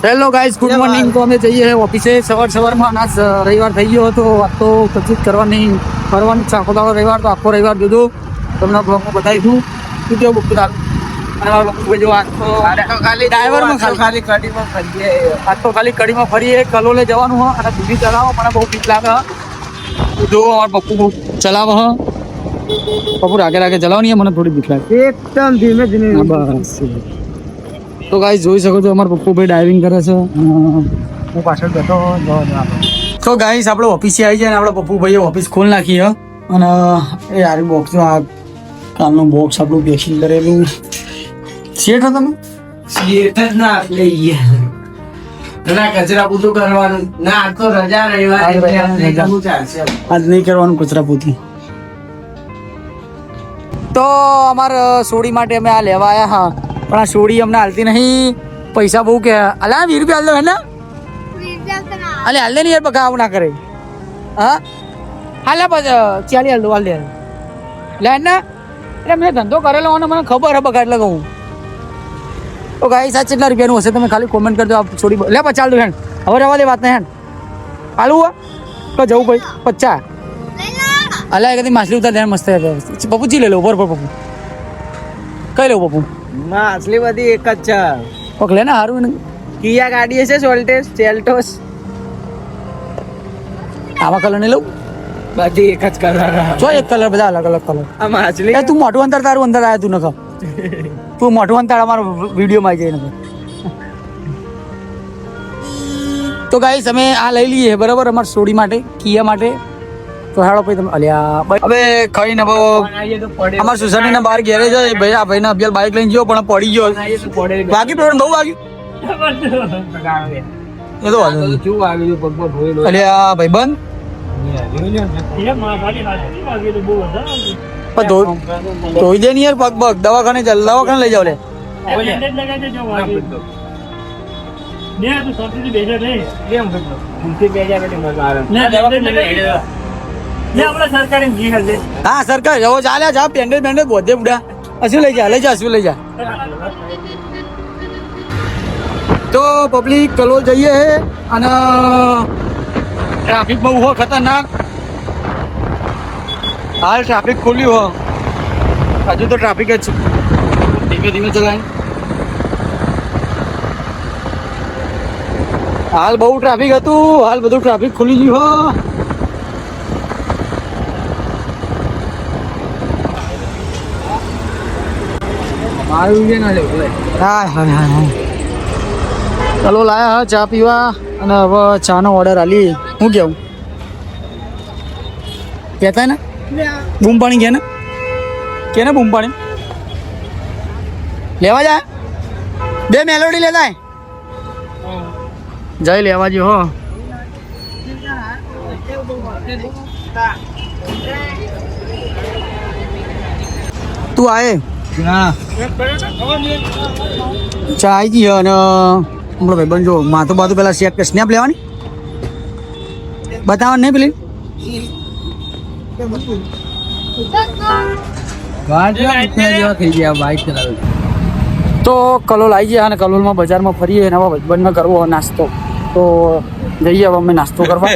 Hello guys, good morning. તો અમે જઈએ ઓફિસે સવારમાં. આજ રવિવાર થઈ ગયો હતો. આજ તો કચિત કરવાની ફરવાનું છે. આખો દાડો રવિવાર, તો આખો રવિવાર દીધું તમને બ્લોગમાં બતાવીશું. શું કેવું બુક આજ તો ખાલી કડીમાં ફરીએ. કલોલે જવાનું હોય અને બીજી ચલાવો. મને બહુ બીક લાગે. જો અમારા પપ્પુ બહુ ચલાવે હ. પપ્પુ રાગે ચલાવવાની મને થોડી બીક લાગે. એકદમ ધીમે ધીમે. બસ. તો ગાઈસ જોઈ શકો છો અમારા પપ્પુ ભાઈ ડ્રાઇવિંગ કરે છે. હું પાછળ બેઠો. તો ગાઈસ આપણે ઓફિસે આવી જાય ને આપણે પપ્પુ ભાઈએ ઓફિસ ખોલ નાખી હ. અને એ યાર બોક્સ આ કાલનું બોક્સ આપણું પેકિંગ કરેલું શેઠ હો તમે શેઠ જ ના લઈએ ના કચરા પૂતું કરવાનું ના. આ તો રજા રવિવાર એટલે આપણે ચાલશે. આજ નહીં કરવાનું કચરા પૂતી. તો અમારે સોડી માટે અમે આ લેવા આવ્યા હા, પણ આ સોડી અમને હાલતી નહીં. પૈસા બહુ કે અલા 20 રૂપિયા હાલ દો હે ને. અલે હાલ દે ને યાર, બકા આવું ના કરે. હા હાલ પછી 40 હાલ દો. હાલ દે લે ને. એટલે મેં ધંધો કરેલો અને મને ખબર હે બકા, એટલે કહું. તો ગાઈસ આ કેટલા રૂપિયાનું હશે તમે ખાલી કોમેન્ટ કરજો. આ સોડી લે 50 હાલ દો હેન. હવે રહેવા દે વાત ને હેન. હાલું હો તો જવું ભાઈ 50. અલા કદી માછલી ઉતાર ધ્યાન મસ્ત છે. પપ્પુ જી લે લો ઉપર પપ્પુ. કઈ લેવું પપ્પુ? માછલી બધી એક જ છે. ઓકે લે ને હારું ને. કિયા ગાડી છે સોલ્ટેસ સેલ્ટોસ. આવા કલર નહીં લઉં. બધી એક જ કલર. જો એક કલર, બધા અલગ અલગ કલર. આ માછલી તું મોટું અંતર તારું અંદર આવ્યા તું નખ. તું મોટું અંતર અમારો વિડીયોમાં આવી જાય નખ. તો ગાઈસ અમે આ લઈ લઈએ બરાબર અમારી સોડી માટે, કિયા માટે. તો હાડો ભાઈ તમે અલ્યા હવે ખાઈને બહુ અમારા સોસાયટીના બહાર ગેરેજ હોય ભાઈ. આ ભાઈને અભિયાલ બાઇક લઈને ગયો પણ પડી ગયો. વાગી પેલો બહુ વાગ્યું. એ તો અલ્યા ભાઈ બંધ ધોઈ દે ને યાર પગ પગ. દવાખાને ચાલ, દવાખાને લઈ જાવ લે. હા સરકાર જવો ચાલે. જા પેન્ડલ પેન્ડલ બધે બુડા. હશું લઈ જા, લઈ જા, હશું લઈ જા. તો પબ્લિક કલોલ જઈએ અને ટ્રાફિક બહુ હો ખતરનાક. હાલ ટ્રાફિક ખોલ્યું હો, હજુ તો ટ્રાફિક જ છે. ધીમે ધીમે ચલાય. હાલ બહુ ટ્રાફિક હતું, હાલ બધું ટ્રાફિક ખુલી ગયું હો. હા હા હા ચલો લાયા હા ચા પીવા. અને હવે ચાનો ઓર્ડર આલી. શું કેવું કહેતા ને બૂમ પાણી કે ને બૂમ પાણી લેવા જાય. 2 મેલોડી લેતા જઈ લેવા જો હો. તું આયે ચા આવી ગઈ અને હમણાં ભાઈ બન જો માથું બાથું પેલા શેક કે સ્નેપ લેવાની બતાવવાની નહીં પેલી. તો કલોલ આવી ગયા અને કલોલમાં બજારમાં ફરીએ. નવા ભાઈબંધને કરવો નાસ્તો. તો જઈએ હવે અમે નાસ્તો કરવા.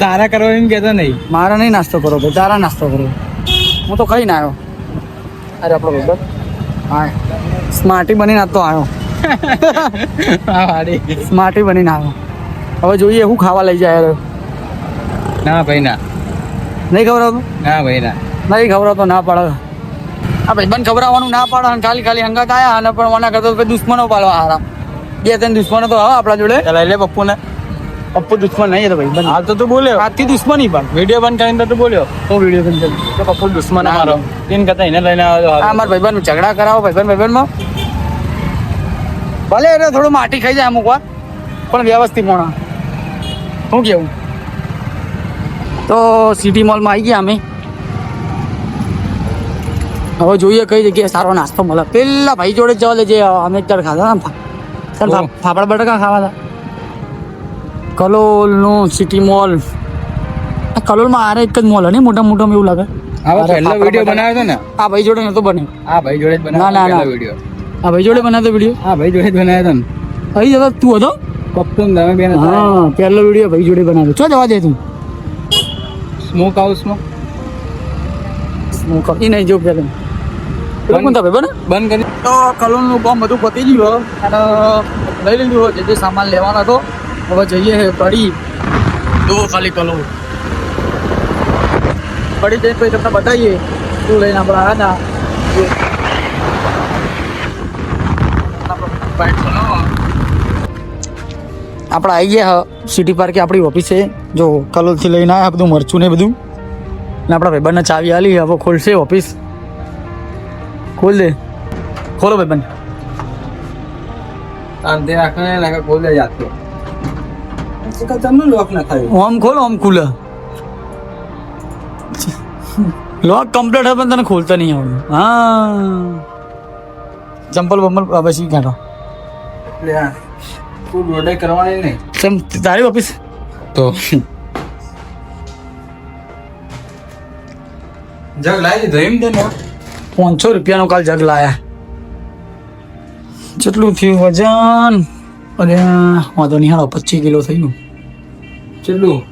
તારા કરો એમ કેતો નહીં. મારા નહીં નાસ્તો કરો ભાઈ, તારા નાસ્તો કરો. હું તો ખાઈને આવ્યો. અરે આપણો ભાઈબંધ હા સ્માર્ટી બનીને આજ તો આવ્યો. સ્માર્ટી બનીને આવ્યો. હવે જોઈએ શું ખાવા લઈ જાય. ના ભાઈ ના, નહીં ખવડાવતો. ના ભાઈ ના, નહીં ખવડાવતો ના પાડે. આ ભાઈબંધ ખવડાવવાનું ના પાડે અને ખાલી હંગાત આવ્યા અને પણ મને કરતો દુશ્મનો પાડવા હારા. 2-3 દુશ્મનો તો હવે આપણા જોડે. લઈ લે પપ્પુને. પપ્પુ દુશ્મન નહીં તો ભાઈ હાલ તો તું બોલ્યો. આજથી દુશ્મની પણ વિડીયો બંધ કરીને તો તું બોલ્યો. હું વિડીયો બંધ કરી તો પપ્પુ દુશ્મન મારો એને કરતા એને લઈને આવ્યો. આ મારા ભાઈબંધ ઝઘડા કરાવો ભાઈબંધમાં. ભલે એટલે થોડું માટી ખાઈ જાય અમુક વાર પણ વ્યવસ્થિત મોણા. શું કેવું? તો સિટી મોલમાં આવી ગયા અમે. હવે જોઈએ કઈ જગ્યાએ સારો નાસ્તો મળે. પેલા ભાઈ જોડે જવા લેજે. અમે અત્યારે ખાધા ને ફાફડા બટાકા ખાવા હતા. કલોલનું સિટી મોલ. કલોલમાં આરે એક જ મોલ હે ને મોટા એવું લાગે. આવો પહેલો વિડિયો બનાવ્યો હતો ને આ ભાઈ જોડે નતો બન્યો. આ ભાઈ જોડે જ બનાવ્યો પહેલો વિડિયો. આ ભાઈ જોડે બનાવ્યો વિડિયો. આ ભાઈ જોડે જ બનાવ્યો હતો ને. અહીં જતો તું હતો પપ્પન તમે બેન હા પહેલો વિડીયો ભાઈ જોડે બનાવ્યો ચો જવા દે તું સ્મોક હાઉસમાં સ્મોક એ નહીં જો પેલો કોણ ભાઈ બને બંધ કરી તો કલોલનું કામ બધું પતી ગયું અને લઈ લીધું જે સામાન લેવાનો હતો હવે જઈએ પડી તો ખાલી કલોલ પડી જઈને પછી તમને બતાવીએ શું લઈને આપણે આવ્યા હતા આપણે આવી ગયા સિટી પાર્કે આપણી ઓફિસે જો કલોલથી લઈને આવ્યા બધું મરચું ને બધું ને આપણા ભાઈબંધને ચાવી આલી હવે ખોલશે ઓફિસ ખોલ દે ખોલો ભાઈબંધ અંતે રાખને નાકા ખોલ દે જાતો તમને લોક ના થાય આમ ખોલો આમ ખુલે લોક કમ્પ્લીટ હોય પણ તને ખોલતા નહીં આવડે હા ચંપલ બંપલ પછી કાઢો એટલે આ તું રોડે કરવાની નહીં સેમ તારી ઓફિસ તો જગ લાવી દીધો એમ તને 500 રૂપિયાનો કાલ જગ લાયા કેટલું થયું વજન અરે વાંધો નહીં હાલો 25 કિલો થયું કેટલું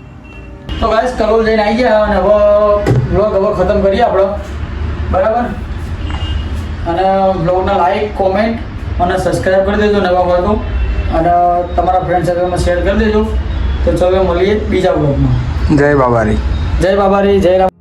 તો ગાઈસ કલોલ જઈને આવી ગયા અને હવે બ્લોગ હવે ખતમ કરીએ આપણો બરાબર અને બ્લોગના લાઈક કોમેન્ટ અને સબસ્ક્રાઈબ કરી દેજો નવા હોય તો અને તમારા ફ્રેન્ડ સર્કલમાં શેર કરી દેજો તો ચલો મળીએ બીજા બ્લોગમાં જય બાબારી જય બાબારી જય રામ